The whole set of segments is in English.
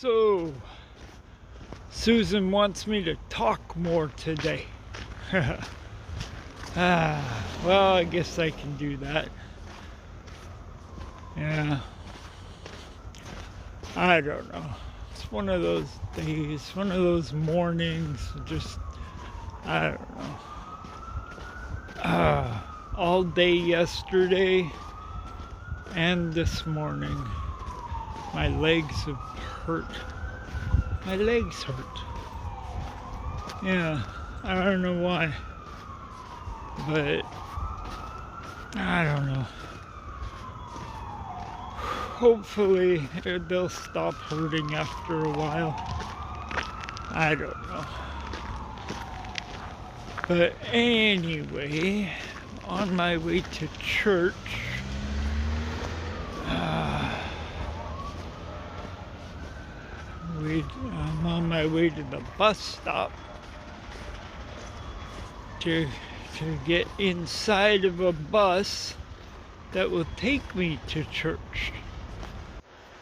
So, Susan wants me to talk more today. Well, I guess I can do that. Yeah, I don't know. It's one of those days, one of those mornings, just, I don't know. All day yesterday and this morning, my legs have hurt. My legs hurt. Yeah, I don't know why, but I don't know. Hopefully they'll stop hurting after a while. I don't know. But anyway, on my way to church, I'm on my way to the bus stop to get inside of a bus that will take me to church.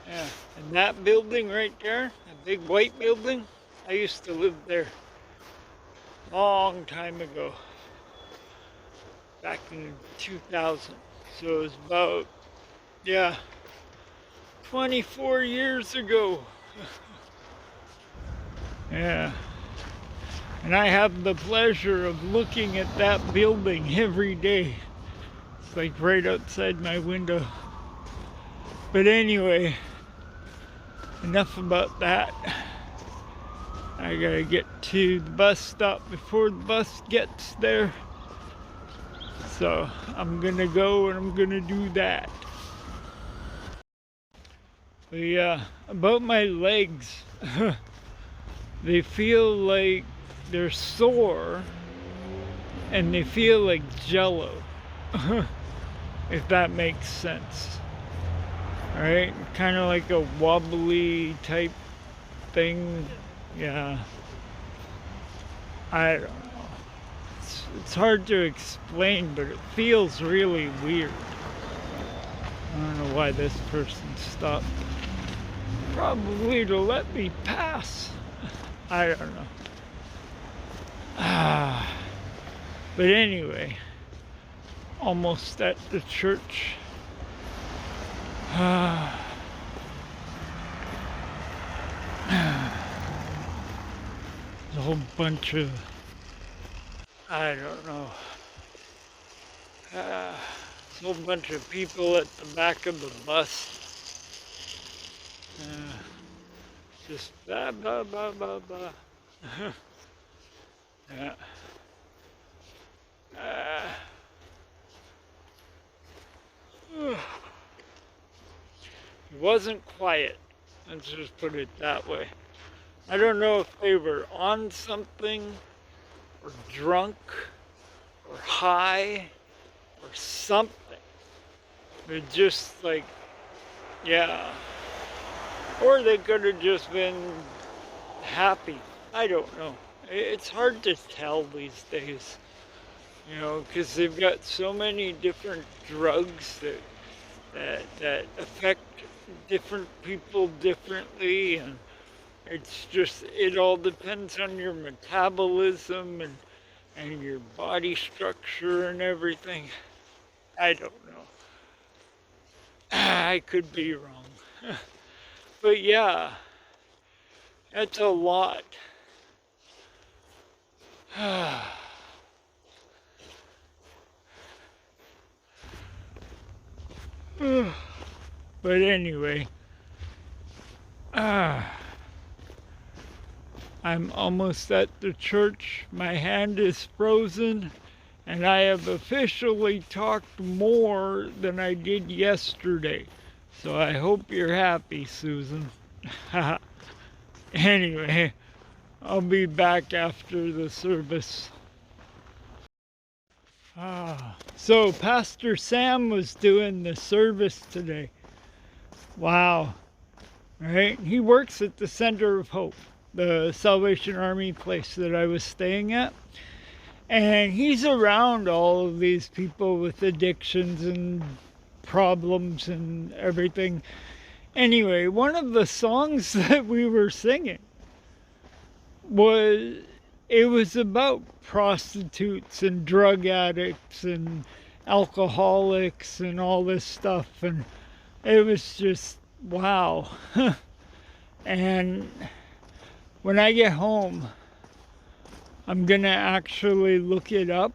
Yeah, and that building right there, that big white building, I used to live there long time ago, back in 2000. So it was about, yeah, 24 years ago. Yeah. And I have the pleasure of looking at that building every day. It's like right outside my window. But anyway, enough about that. I gotta get to the bus stop before the bus gets there. So I'm gonna go and I'm gonna do that. But yeah, about my legs. They feel like they're sore and they feel like jello. If that makes sense. Alright? Kind of like a wobbly type thing. Yeah. I don't know. It's hard to explain, but it feels really weird. I don't know why this person stopped. Probably to let me pass. I don't know. But anyway, almost at the church. There's a whole bunch of, I don't know. There's a whole bunch of people at the back of the bus. Just blah, blah, blah, blah, blah. Yeah. It wasn't quiet. Let's just put it that way. I don't know if they were on something, or drunk, or high, or something. But just like, yeah. Or they could have just been happy. I don't know. It's hard to tell these days, you know, because they've got so many different drugs that affect different people differently, and it's just, it all depends on your metabolism and your body structure and everything. I don't know. I could be wrong. But yeah, that's a lot. But anyway, I'm almost at the church. My hand is frozen, and I have officially talked more than I did yesterday. So I hope you're happy, Susan. Anyway, I'll be back after the service. So Pastor Sam was doing the service today. Wow. Right? He works at the Center of Hope, the Salvation Army place that I was staying at. And he's around all of these people with addictions and problems and everything. Anyway, one of the songs that we were singing was it was about prostitutes and drug addicts and alcoholics and all this stuff, and it was just wow. And when I get home, I'm gonna actually look it up.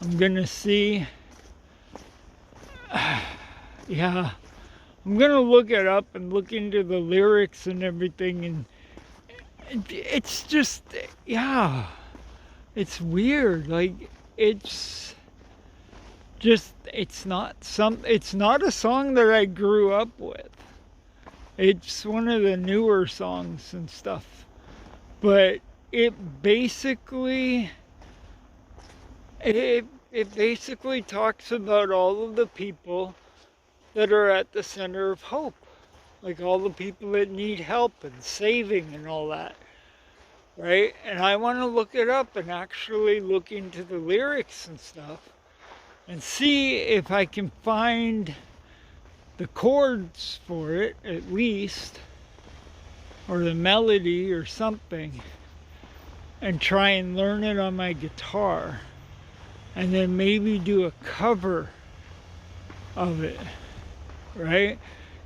I'm gonna see. Yeah, I'm gonna look it up and look into the lyrics and everything, and it's just, yeah, it's weird. Like, it's just, it's not a song that I grew up with. It's one of the newer songs and stuff, but it basically, it basically talks about all of the people that are at the center of hope, like all the people that need help and saving and all that, right? And I want to look it up and actually look into the lyrics and stuff and see if I can find the chords for it at least, or the melody or something, and try and learn it on my guitar, and then maybe do a cover of it, right?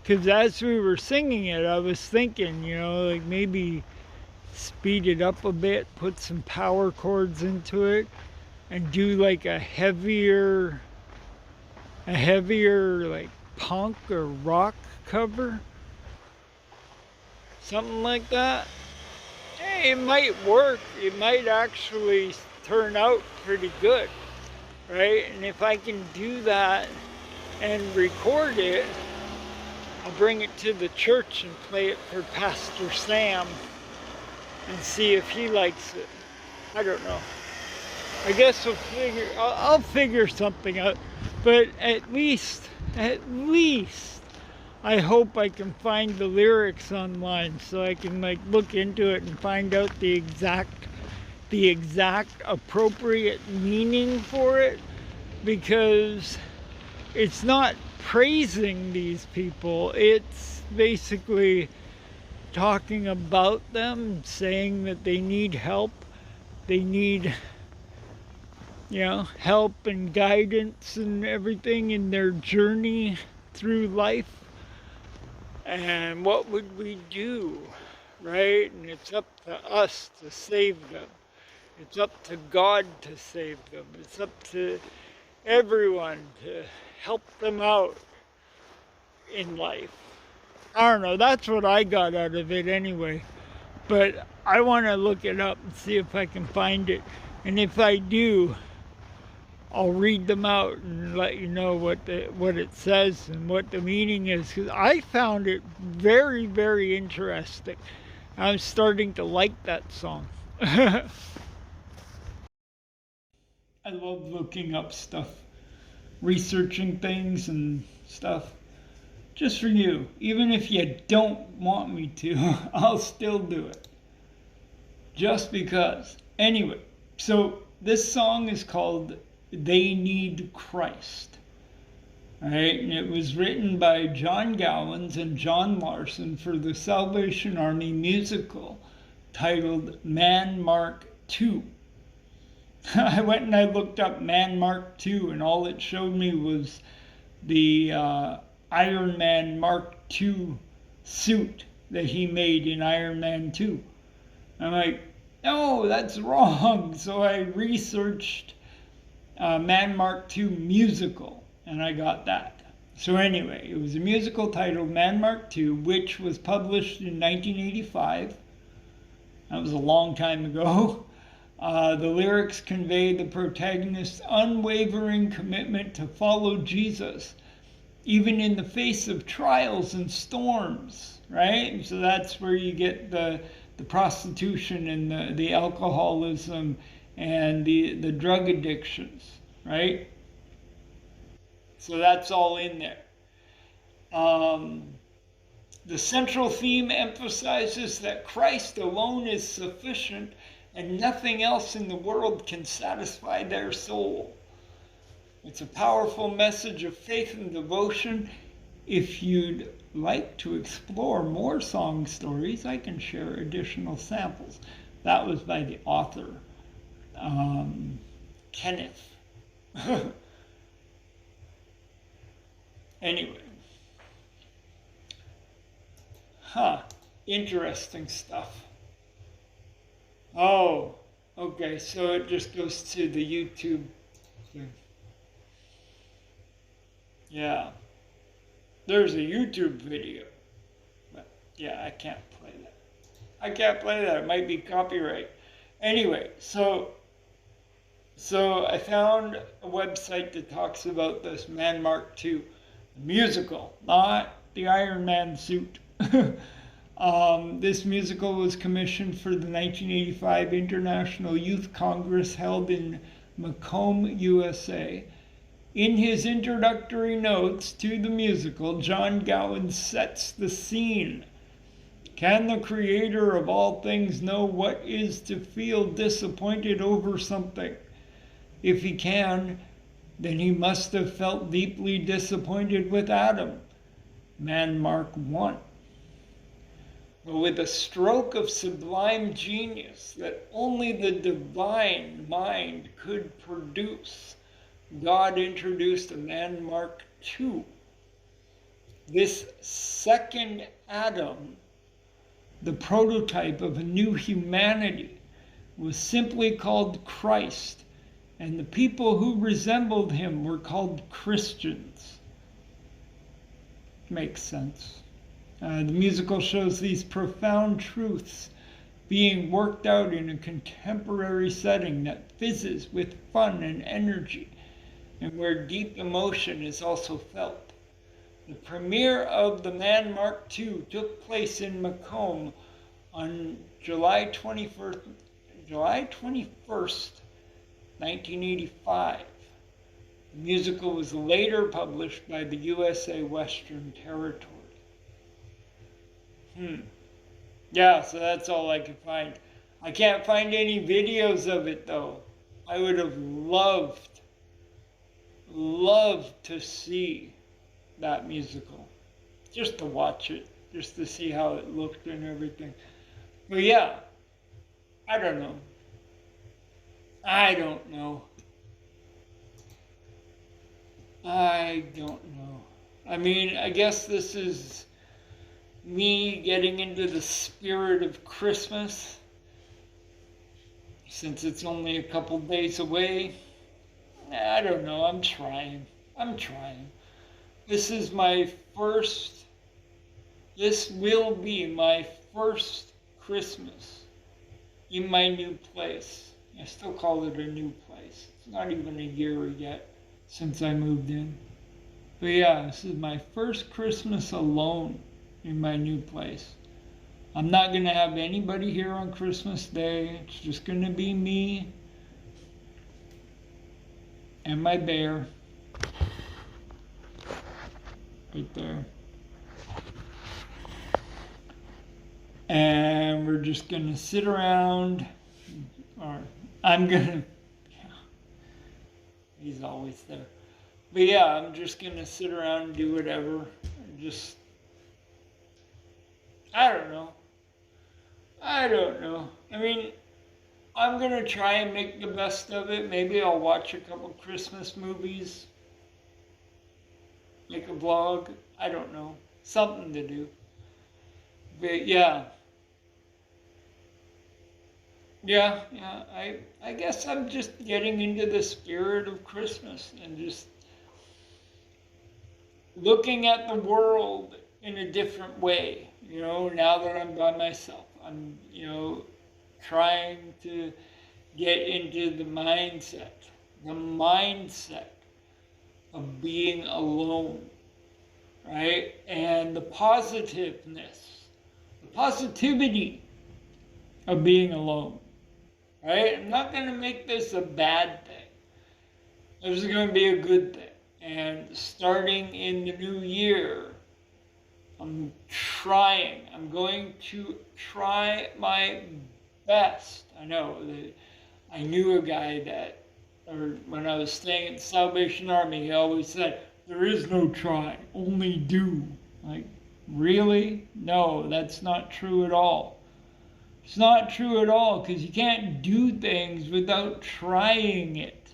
Because as we were singing it, I was thinking, like maybe speed it up a bit, put some power chords into it, and do like a heavier like punk or rock cover, something like that. Hey, it might work. It might actually turn out pretty good, right? And if I can do that and record it, I'll bring it to the church and play it for Pastor Sam and see if he likes it. I don't know. I guess I'll figure something out. But at least, I hope I can find the lyrics online so I can like look into it and find out the exact appropriate meaning for it, because it's not praising these people. It's basically talking about them, saying that they need help. They need, help and guidance and everything in their journey through life. And what would we do, right? And it's up to us to save them. It's up to God to save them. It's up to everyone to help them out in life. I don't know, that's what I got out of it anyway. But I want to look it up and see if I can find it. And if I do, I'll read them out and let you know what it says and what the meaning is. Because I found it very, very interesting. I'm starting to like that song. I love looking up stuff, researching things and stuff. Just for you. Even if you don't want me to, I'll still do it. Just because. Anyway, so this song is called They Need Christ. Alright, and it was written by John Gowans and John Larson for the Salvation Army musical titled Man Mark II. I went and I looked up Man Mark II, and all it showed me was the Iron Man Mark II suit that he made in Iron Man 2. I'm like, no, that's wrong. So I researched Man Mark II musical, and I got that. So anyway, it was a musical titled Man Mark II, which was published in 1985. That was a long time ago. The lyrics convey the protagonist's unwavering commitment to follow Jesus, even in the face of trials and storms, right? So that's where you get the prostitution and the alcoholism and the drug addictions, right? So that's all in there. The central theme emphasizes that Christ alone is sufficient and nothing else in the world can satisfy their soul. It's a powerful message of faith and devotion, If you'd like to explore more song stories, I can share additional samples. That was by the author, Kenneth. Anyway. Interesting stuff. Oh, okay, so it just goes to the YouTube thing. Yeah. There's a YouTube video. But yeah, I can't play that. I can't play that. It might be copyright. Anyway, so I found a website that talks about this Man Mark II musical, not the Iron Man suit. This musical was commissioned for the 1985 International Youth Congress held in Macomb, USA. In his introductory notes to the musical, John Gowan sets the scene. Can the creator of all things know what is to feel disappointed over something? If he can, then he must have felt deeply disappointed with Adam, Man Mark I. But with a stroke of sublime genius that only the divine mind could produce, God introduced a Man Mark II. This second Adam, the prototype of a new humanity, was simply called Christ, and the people who resembled him were called Christians. Makes sense. The musical shows these profound truths being worked out in a contemporary setting that fizzes with fun and energy, and where deep emotion is also felt. The premiere of the Man Mark II took place in Macomb on July 21st, 1985. The musical was later published by the USA Western Territory. Yeah, so that's all I could find. I can't find any videos of it though. I would have loved to see that musical. Just to watch it. Just to see how it looked and everything. But yeah, I don't know. I don't know. I mean, I guess this is me getting into the spirit of Christmas, since it's only a couple days away. I don't know, I'm trying. This will be my first Christmas in my new place. I still call it a new place. It's not even a year yet since I moved in. But yeah, this is my first Christmas alone in my new place. I'm not going to have anybody here on Christmas Day. It's just going to be me and my bear. Right there. And we're just going to sit around, or I'm going to, he's always there. But yeah, I'm just going to sit around and do whatever. I don't know. I mean, I'm going to try and make the best of it. Maybe I'll watch a couple Christmas movies. Make a vlog. I don't know. Something to do. But yeah. I guess I'm just getting into the spirit of Christmas and just looking at the world in a different way. You know, now that I'm by myself, I'm, trying to get into the mindset of being alone, right? And the positivity of being alone, right? I'm not going to make this a bad thing. This is going to be a good thing. And starting in the new year, I'm going to try my best. I knew a guy when I was staying at the Salvation Army, he always said, There is no try, only do. Like, really? No, that's not true at all. It's not true at all because you can't do things without trying it.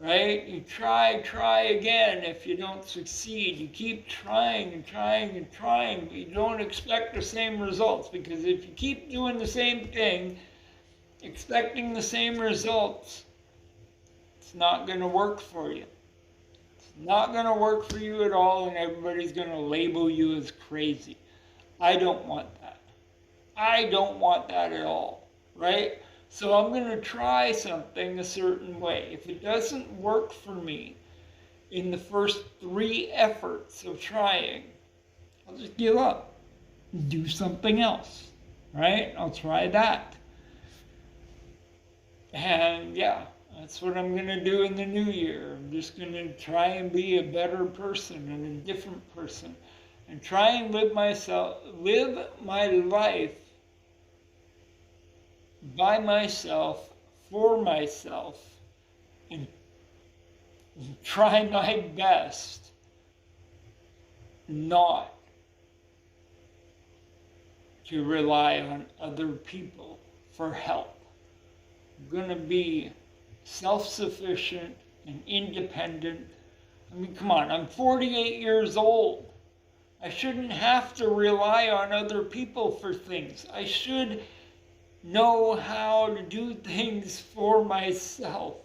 Right? You try again. If you don't succeed, you keep trying and trying and trying, but you don't expect the same results, because if you keep doing the same thing, expecting the same results, it's not going to work for you. Not going to work for you at all, and everybody's going to label you as crazy. I don't want that. I don't want that at all, right? So I'm going to try something a certain way. If it doesn't work for me in the first 3 efforts of trying, I'll just give up and do something else, right? I'll try that. And yeah, that's what I'm going to do in the new year. I'm just going to try and be a better person and a different person, and try and live my life by myself, for myself, and try my best not to rely on other people for help. I'm going to be self-sufficient and independent. I mean, come on, I'm 48 years old. I shouldn't have to rely on other people for things. I should know how to do things for myself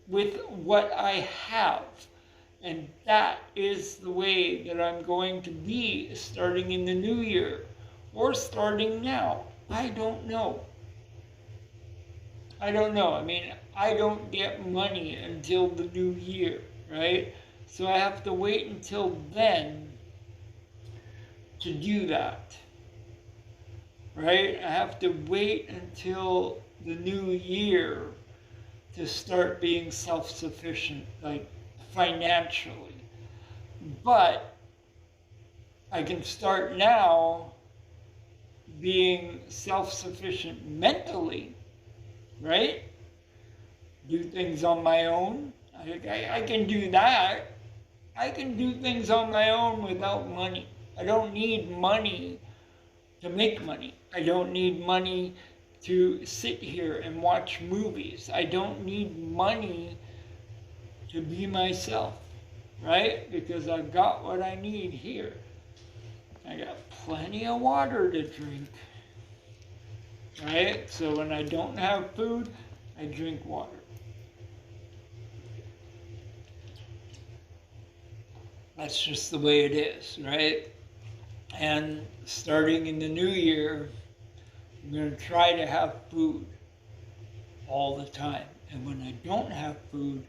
with what I have. And that is the way that I'm going to be starting in the new year, or starting now. I don't know. I don't know. I mean, I don't get money until the new year, right? So I have to wait until then to do that, right? I have to wait until the new year to start being self-sufficient, like financially. But I can start now being self-sufficient mentally, right? Do things on my own. I can do that. I can do things on my own without money. I don't need money to make money. I don't need money to sit here and watch movies. I don't need money to be myself, right? Because I've got what I need here. I got plenty of water to drink, right? So when I don't have food, I drink water. That's just the way it is, right? And starting in the new year, I'm going to try to have food all the time. And when I don't have food,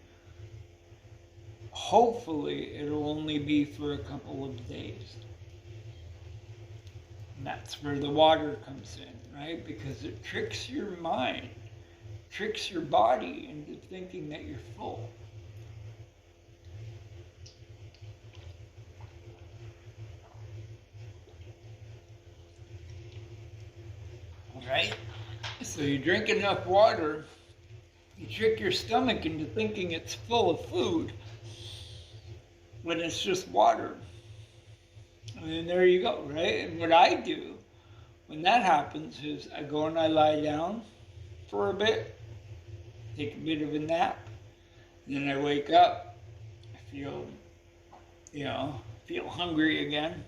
hopefully it'll only be for a couple of days. And that's where the water comes in, right? Because it tricks your mind, tricks your body into thinking that you're full. Right? So you drink enough water, you trick your stomach into thinking it's full of food when it's just water. And then there you go, right? And what I do when that happens is I go and I lie down for a bit, take a bit of a nap, then I wake up, I feel hungry again,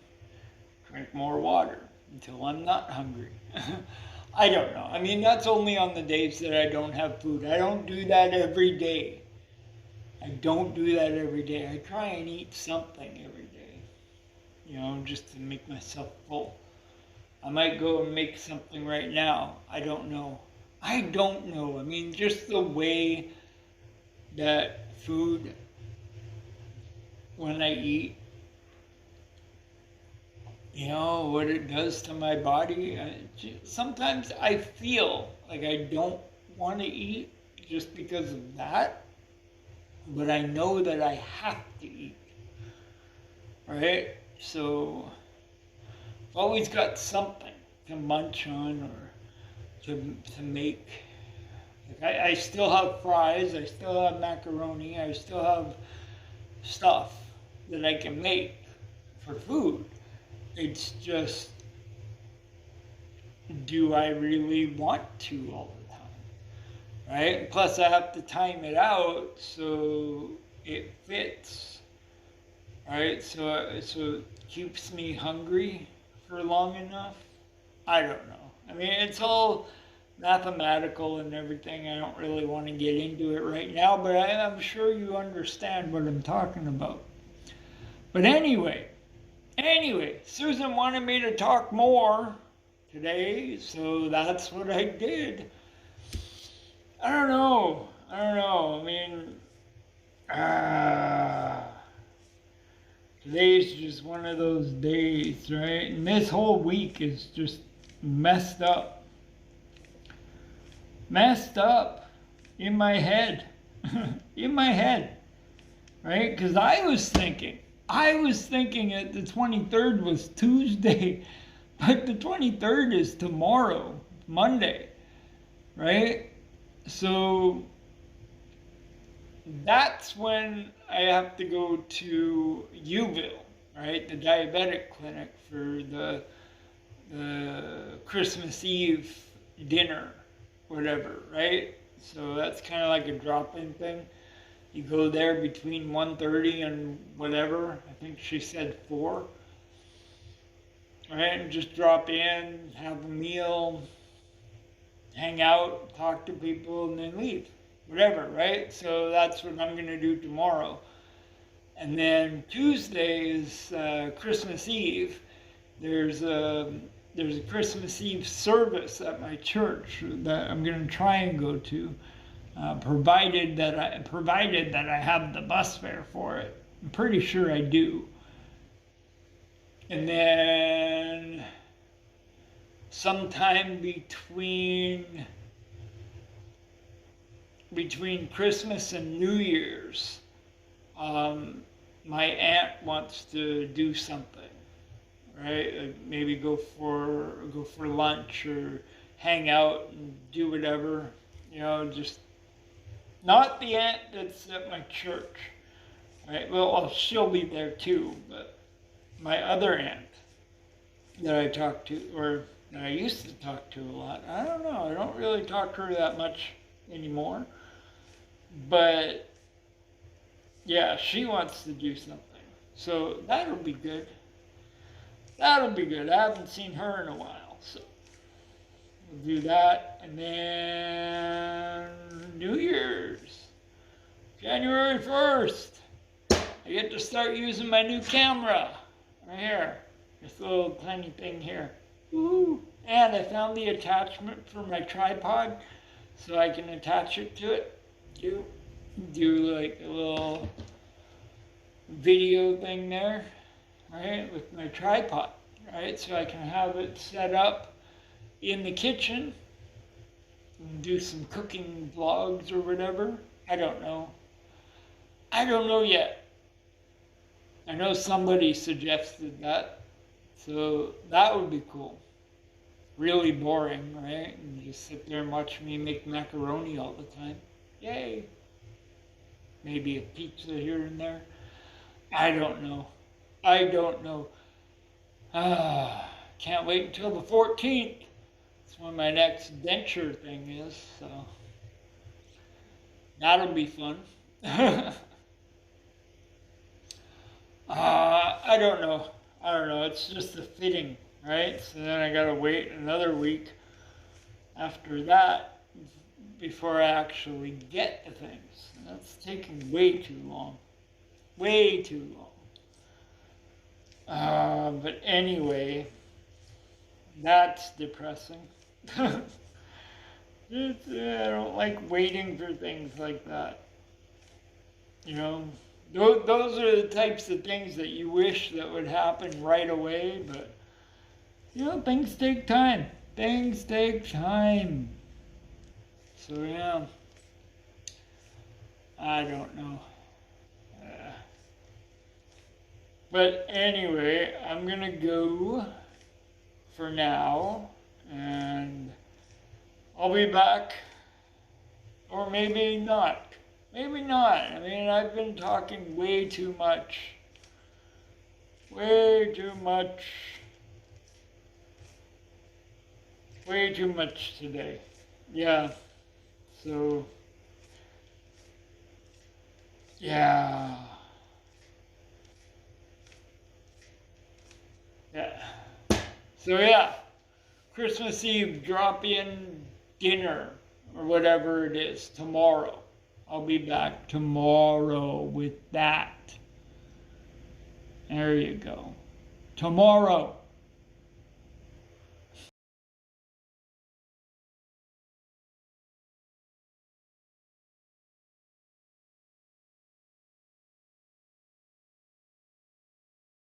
drink more water until I'm not hungry. I don't know. I mean, that's only on the days that I don't have food. I don't do that every day. I don't do that every day. I try and eat something every day, just to make myself full. I might go and make something right now. I don't know. I mean, just the way that food, when I eat, what it does to my body. Sometimes I feel like I don't want to eat just because of that, but I know that I have to eat, right? So I've always got something to munch on or to make. Like I still have fries, I still have macaroni, I still have stuff that I can make for food. It's just, do I really want to all the time? Right? Plus, I have to time it out so it fits. Right? So it keeps me hungry for long enough. I don't know. I mean, it's all mathematical and everything. I don't really want to get into it right now, but I'm sure you understand what I'm talking about. But anyway, Susan wanted me to talk more today, so that's what I did. I don't know. I mean, today's just one of those days, right? And this whole week is just messed up. Messed up in my head. In my head. Right? Because I was thinking that the 23rd was Tuesday, but the 23rd is tomorrow, Monday. Right? So that's when I have to go to Uville, right? The diabetic clinic for the Christmas Eve dinner, whatever, right? So that's kind of like a drop-in thing. You go there between 1:30 and whatever. I think she said 4. Right? And just drop in, have a meal, hang out, talk to people, and then leave. Whatever, right? So that's what I'm going to do tomorrow. And then Tuesday is Christmas Eve. There's a Christmas Eve service at my church that I'm going to try and go to, provided that I have the bus fare for it. I'm pretty sure I do. And then sometime between Christmas and New Year's, my aunt wants to do something. Right? Maybe go for lunch or hang out and do whatever. You know, just not the aunt that's at my church. Right? Well, she'll be there too, but my other aunt that I talk to, or that I used to talk to a lot. I don't know. I don't really talk to her that much anymore. But yeah, she wants to do something. So that'll be good. That'll be good. I haven't seen her in a while, so we'll do that. And then New Year's, January 1st, I get to start using my new camera right here. This little tiny thing here. Woo! And I found the attachment for my tripod, so I can attach it to it. Do like a little video thing there. Right, with my tripod, right, so I can have it set up in the kitchen and do some cooking vlogs or whatever. I don't know yet. I know somebody suggested that, so that would be cool. Really boring, right? And just sit there and watch me make macaroni all the time. Yay! Maybe a pizza here and there. I don't know. Can't wait until the 14th. That's when my next venture thing is, so that'll be fun. I don't know. It's just a fitting, right? So then I gotta wait another week after that before I actually get the things. That's taking way too long. Way too long. But anyway, that's depressing. I don't like waiting for things like that. You know, those are the types of things that you wish that would happen right away, but, you know, things take time. Things take time. So, yeah, I don't know. But anyway, I'm going to go for now, and I'll be back, or maybe not. Maybe not. I mean, I've been talking way too much. Way too much. Way too much today. Yeah. So, yeah. Yeah. So, yeah. Christmas Eve drop in dinner or whatever it is tomorrow. I'll be back tomorrow with that. There you go. Tomorrow.